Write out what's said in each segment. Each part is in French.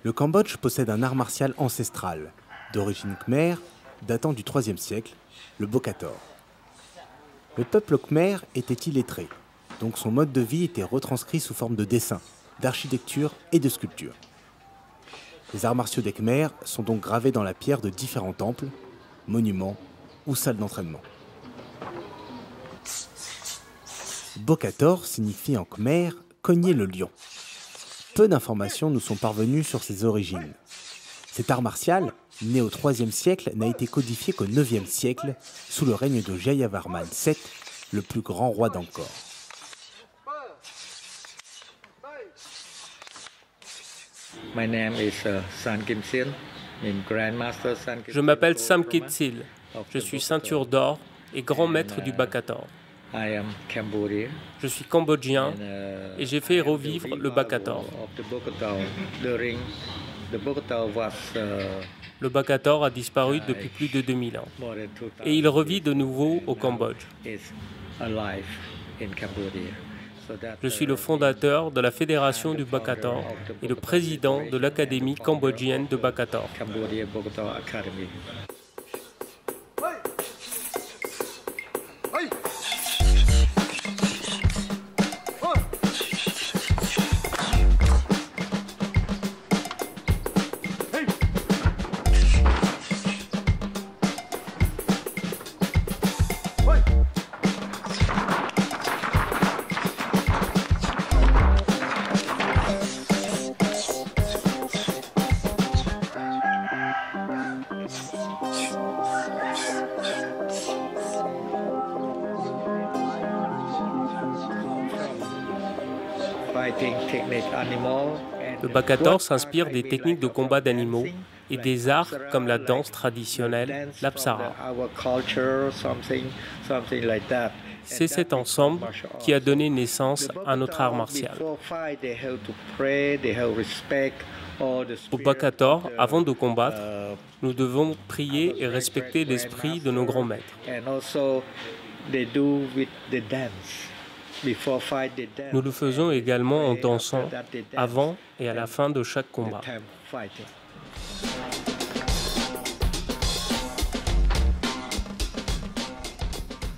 Le Cambodge possède un art martial ancestral, d'origine khmer, datant du IIIe siècle, le Bokator. Le peuple khmer était illettré, donc son mode de vie était retranscrit sous forme de dessins, d'architecture et de sculpture. Les arts martiaux des Khmers sont donc gravés dans la pierre de différents temples, monuments ou salles d'entraînement. Bokator signifie en khmer « cogner le lion ». Peu d'informations nous sont parvenues sur ses origines. Cet art martial, né au IIIe siècle, n'a été codifié qu'au IXe siècle, sous le règne de Jayavarman VII, le plus grand roi d'Angkor. Je m'appelle Sam Kitsil. Je suis ceinture d'or et grand maître du Bokator. Je suis cambodgien et j'ai fait revivre le Bokator. Le Bokator a disparu depuis plus de 2000 ans et il revit de nouveau au Cambodge. Je suis le fondateur de la Fédération du Bokator et le président de l'Académie cambodgienne de Bokator. Le Bokator s'inspire des techniques de combat d'animaux et des arts comme la danse traditionnelle, l'apsara. C'est cet ensemble qui a donné naissance à notre art martial. Au Bokator, avant de combattre, nous devons prier et respecter l'esprit de nos grands maîtres. Nous le faisons également en dansant avant et à la fin de chaque combat.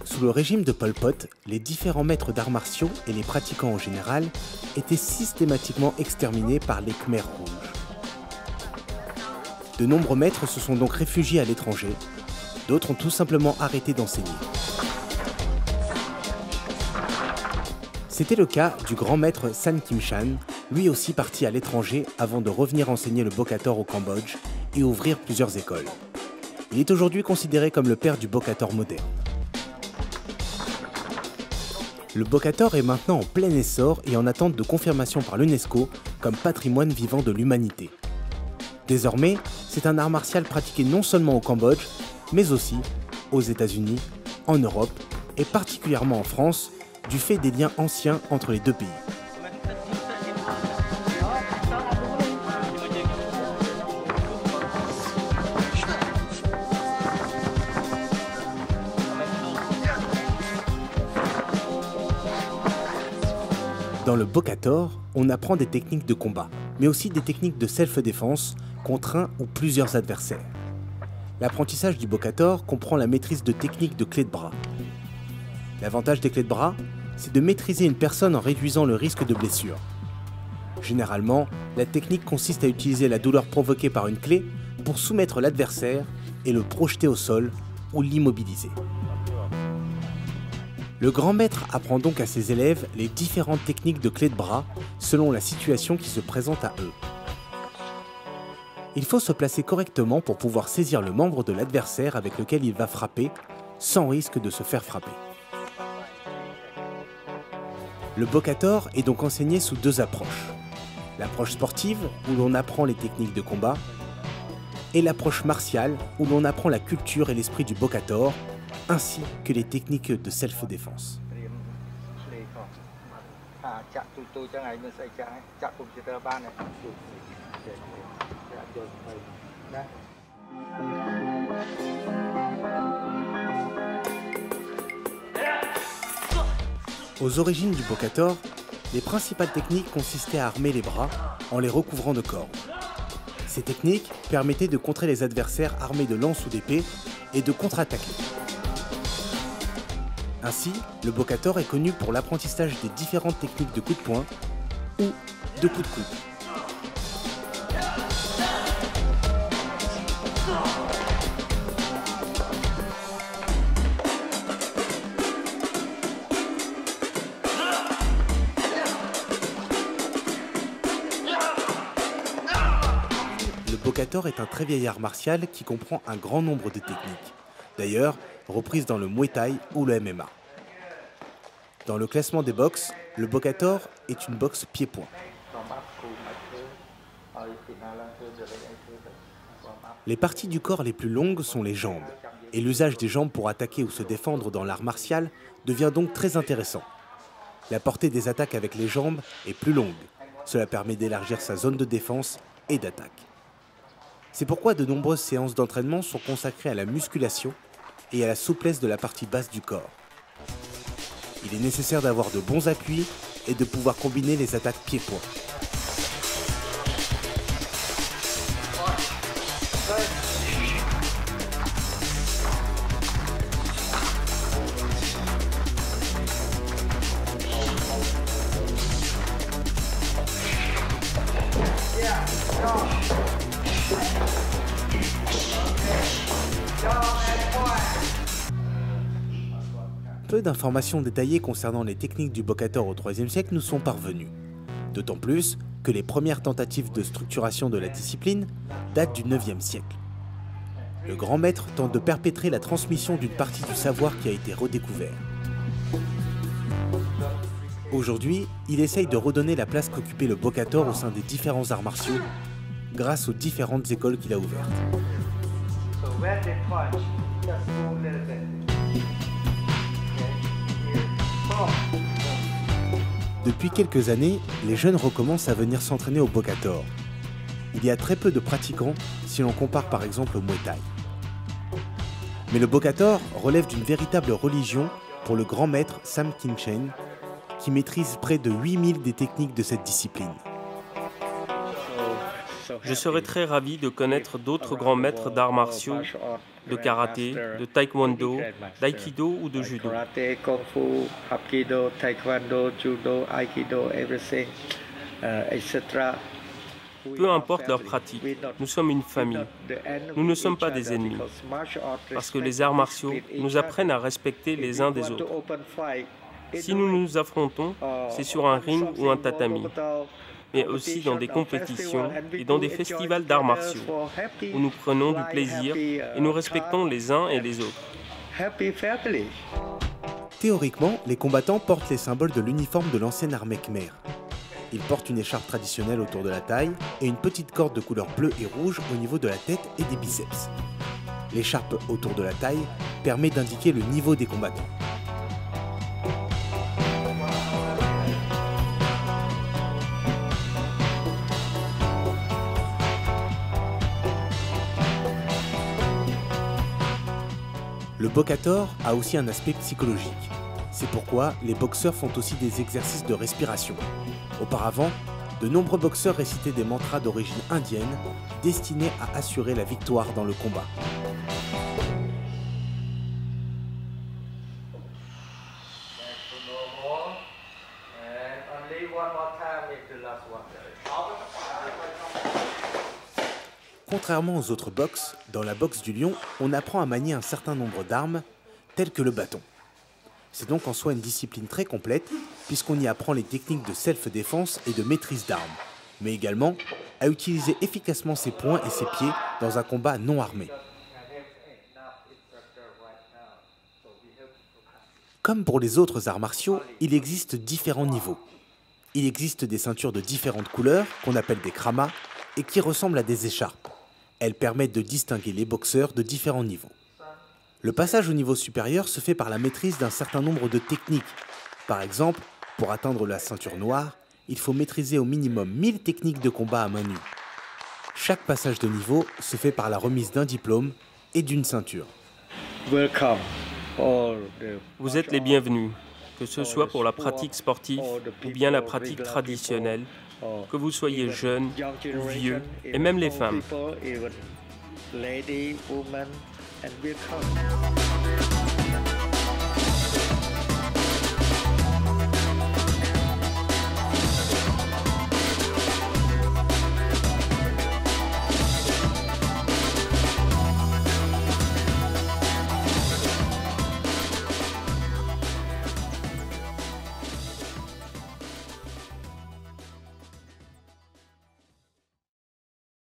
Sous le régime de Pol Pot, les différents maîtres d'arts martiaux et les pratiquants en général étaient systématiquement exterminés par les Khmers rouges. De nombreux maîtres se sont donc réfugiés à l'étranger, d'autres ont tout simplement arrêté d'enseigner. C'était le cas du grand maître San Kim Chan, lui aussi parti à l'étranger avant de revenir enseigner le Bokator au Cambodge et ouvrir plusieurs écoles. Il est aujourd'hui considéré comme le père du Bokator moderne. Le Bokator est maintenant en plein essor et en attente de confirmation par l'UNESCO comme patrimoine vivant de l'humanité. Désormais, c'est un art martial pratiqué non seulement au Cambodge, mais aussi aux États-Unis, en Europe et particulièrement en France, du fait des liens anciens entre les deux pays. Dans le Bokator, on apprend des techniques de combat, mais aussi des techniques de self-défense contre un ou plusieurs adversaires. L'apprentissage du Bokator comprend la maîtrise de techniques de clés de bras. L'avantage des clés de bras, c'est de maîtriser une personne en réduisant le risque de blessure. Généralement, la technique consiste à utiliser la douleur provoquée par une clé pour soumettre l'adversaire et le projeter au sol ou l'immobiliser. Le grand maître apprend donc à ses élèves les différentes techniques de clés de bras selon la situation qui se présente à eux. Il faut se placer correctement pour pouvoir saisir le membre de l'adversaire avec lequel il va frapper sans risque de se faire frapper. Le Bokator est donc enseigné sous deux approches. L'approche sportive, où l'on apprend les techniques de combat, et l'approche martiale, où l'on apprend la culture et l'esprit du Bokator, ainsi que les techniques de self-défense. Aux origines du Bokator, les principales techniques consistaient à armer les bras en les recouvrant de cordes. Ces techniques permettaient de contrer les adversaires armés de lances ou d'épées et de contre-attaquer. Ainsi, le bokator est connu pour l'apprentissage des différentes techniques de coups de poing ou de coups de coude. Le bokator est un très vieil art martial qui comprend un grand nombre de techniques, d'ailleurs reprises dans le Muay Thai ou le MMA. Dans le classement des boxes, le bokator est une boxe pied-point. Les parties du corps les plus longues sont les jambes, et l'usage des jambes pour attaquer ou se défendre dans l'art martial devient donc très intéressant. La portée des attaques avec les jambes est plus longue, cela permet d'élargir sa zone de défense et d'attaque. C'est pourquoi de nombreuses séances d'entraînement sont consacrées à la musculation et à la souplesse de la partie basse du corps. Il est nécessaire d'avoir de bons appuis et de pouvoir combiner les attaques pied-point. Peu d'informations détaillées concernant les techniques du bokator au IIIe siècle nous sont parvenues. D'autant plus que les premières tentatives de structuration de la discipline datent du IXe siècle. Le grand maître tente de perpétrer la transmission d'une partie du savoir qui a été redécouvert. Aujourd'hui, il essaye de redonner la place qu'occupait le bokator au sein des différents arts martiaux grâce aux différentes écoles qu'il a ouvertes. Depuis quelques années, les jeunes recommencent à venir s'entraîner au bokator. Il y a très peu de pratiquants si l'on compare par exemple au Muay Thai. Mais le bokator relève d'une véritable religion pour le grand maître Sam Khin-Chen, qui maîtrise près de 8000 des techniques de cette discipline. Je serais très ravi de connaître d'autres grands maîtres d'arts martiaux, de karaté, de taekwondo, d'aïkido ou de judo. Peu importe leur pratique, nous sommes une famille. Nous ne sommes pas des ennemis. Parce que les arts martiaux nous apprennent à respecter les uns des autres. Si nous nous affrontons, c'est sur un ring ou un tatami, mais aussi dans des compétitions et dans des festivals d'arts martiaux, où nous prenons du plaisir et nous respectons les uns et les autres. Théoriquement, les combattants portent les symboles de l'uniforme de l'ancienne armée khmer. Ils portent une écharpe traditionnelle autour de la taille et une petite corde de couleur bleue et rouge au niveau de la tête et des biceps. L'écharpe autour de la taille permet d'indiquer le niveau des combattants. Le bokator a aussi un aspect psychologique. C'est pourquoi les boxeurs font aussi des exercices de respiration. Auparavant, de nombreux boxeurs récitaient des mantras d'origine indienne destinés à assurer la victoire dans le combat. Contrairement aux autres boxes, dans la boxe du lion, on apprend à manier un certain nombre d'armes, telles que le bâton. C'est donc en soi une discipline très complète, puisqu'on y apprend les techniques de self-défense et de maîtrise d'armes, mais également à utiliser efficacement ses poings et ses pieds dans un combat non armé. Comme pour les autres arts martiaux, il existe différents niveaux. Il existe des ceintures de différentes couleurs, qu'on appelle des kramas, et qui ressemblent à des écharpes. Elles permettent de distinguer les boxeurs de différents niveaux. Le passage au niveau supérieur se fait par la maîtrise d'un certain nombre de techniques. Par exemple, pour atteindre la ceinture noire, il faut maîtriser au minimum 1000 techniques de combat à main nue. Chaque passage de niveau se fait par la remise d'un diplôme et d'une ceinture. Vous êtes les bienvenus, que ce soit pour la pratique sportive ou bien la pratique traditionnelle, que vous soyez jeune ou vieux, et même les femmes.